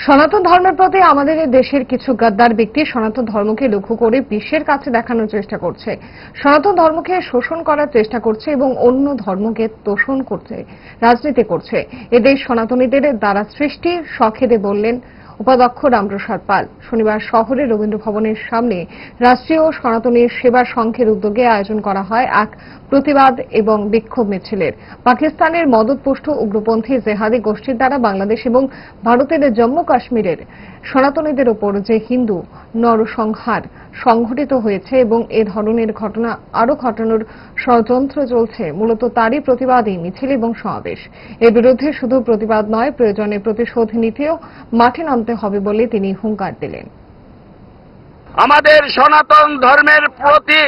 সনাতন ধর্মের প্রতি আমাদের দেশের কিছু গাদ্দার ব্যক্তি সনাতন ধর্মকে লক্ষ্য করে বিশ্বের কাছে দেখানোর চেষ্টা করছে, সনাতন ধর্মকে শোষণ করার চেষ্টা করছে এবং অন্য ধর্মকে তোষণ করছে, রাজনীতি করছে। এদের সনাতনীদের দ্বারা সৃষ্টি, শখেদে বললেন উপাধ্যক্ষ রামপ্রসাদ পাল। শনিবার শহরের রবীন্দ্র ভবনের সামনে রাষ্ট্রীয় সনাতনী সেবা সংঘের উদ্যোগে আয়োজন করা হয় এক প্রতিবাদ এবং বিক্ষোভ মিছিলের। পাকিস্তানের মদতপুষ্ট উগ্রপন্থী জেহাদি গোষ্ঠীর দ্বারা বাংলাদেশ এবং ভারতের জম্মু কাশ্মীরের সনাতনীদের ওপর যে হিন্দু নরসংহার সংঘটিত হয়েছে এবং এ ধরনের ঘটনা আরও ঘটানোর ষড়যন্ত্র চলছে, মূলত তারই প্রতিবাদী মিছিল এবং সমাবেশ। এর বিরুদ্ধে শুধু প্রতিবাদ নয়, প্রয়োজনে প্রতিশোধ নিতেও মাঠে নামতে হবে বলে তিনি হুঙ্কার দিলেন। আমাদের সনাতন ধর্মের প্রতি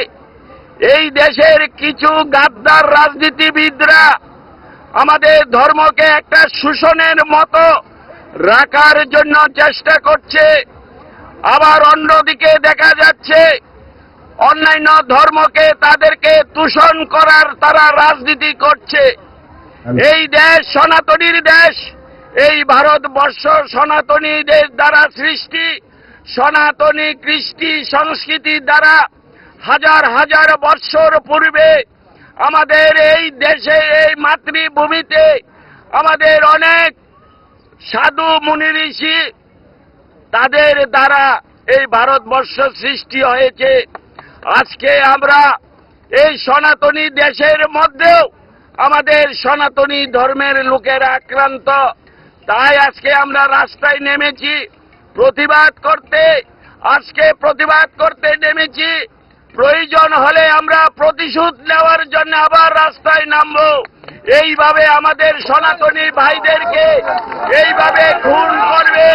এই দেশের কিছু গাদ্দার রাজনীতিবিদরা আমাদের ধর্মকে একটা শোষণের মতো রাখার জন্য চেষ্টা করছে। আবার অন্যদিকে দেখা যাচ্ছে অন্যান্য ধর্মকে তাদেরকে দূষণ করার তারা রাজনীতি করছে। এই দেশ সনাতনীর দেশ, এই ভারতবর্ষ সনাতনীদের দ্বারা সৃষ্টি। সনাতনী কৃষ্টি সংস্কৃতির দ্বারা হাজার হাজার বৎসর পূর্বে আমাদের এই দেশে, এই মাতৃভূমিতে আমাদের অনেক সাধু মুনি ঋষি, তাদের দ্বারা এই ভারতবর্ষ সৃষ্টি হয়েছে। আজকে আমরা এই সনাতনী দেশের মধ্যেও আমাদের সনাতনী ধর্মের লোকেরা আক্রান্ত। তাই আজকে আমরা রাস্তায় নেমেছি প্রতিবাদ করতে। আজকে প্রতিবাদ করতে নেমেছি, প্রয়োজন হলে আমরা প্রতিশোধ নেওয়ার জন্য আবার রাস্তায় নামবো। এইভাবে আমাদের সনাতনী ভাইদেরকে এইভাবে খুন করবে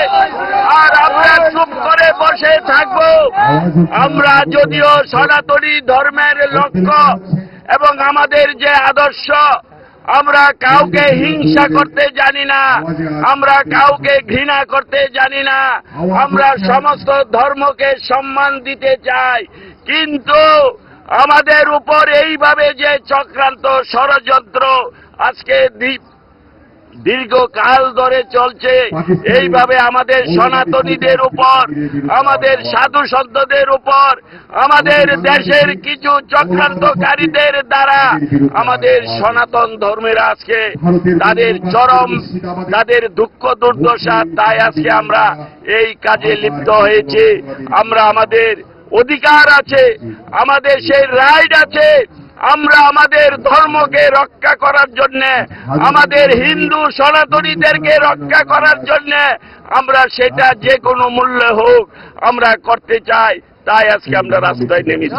আর আমরা চুপ করে বসে থাকবো। আমরা যদিও সনাতনী ধর্মের লক্ষ্য এবং আমাদের যে আদর্শ, আমরা কাউকে হিংসা করতে জানি না, আমরা কাউকে ঘৃণা করতে জানি না, আমরা সমস্ত ধর্মকে সম্মান দিতে চাই। কিন্তু আমাদের উপর এইভাবে যে চক্রান্ত ষড়যন্ত্র আজকে দীর্ঘকাল ধরে চলছে, এইভাবে আমাদের সনাতনীদের উপর, আমাদের সাধু সন্তদের উপর, আমাদের দেশের কিছু চক্রান্তকারীদের দ্বারা আমাদের সনাতন ধর্মের আজকে তাদের চরম, তাদের দুঃখ দুর্দশা। তাই আজকে আমরা এই কাজে লিপ্ত হয়েছি। আমরা আমাদের অধিকার আছে, আমাদের সেই রাইট আছে, আমরা আমাদের ধর্মকে রক্ষা করার জন্য, আমাদের হিন্দু সনাতনীদেরকে রক্ষা করার জন্য আমরা সেটা যে কোনো মূল্যে হোক আমরা করতে চাই। তাই আজকে আমরা রাস্তায় নেমেছি।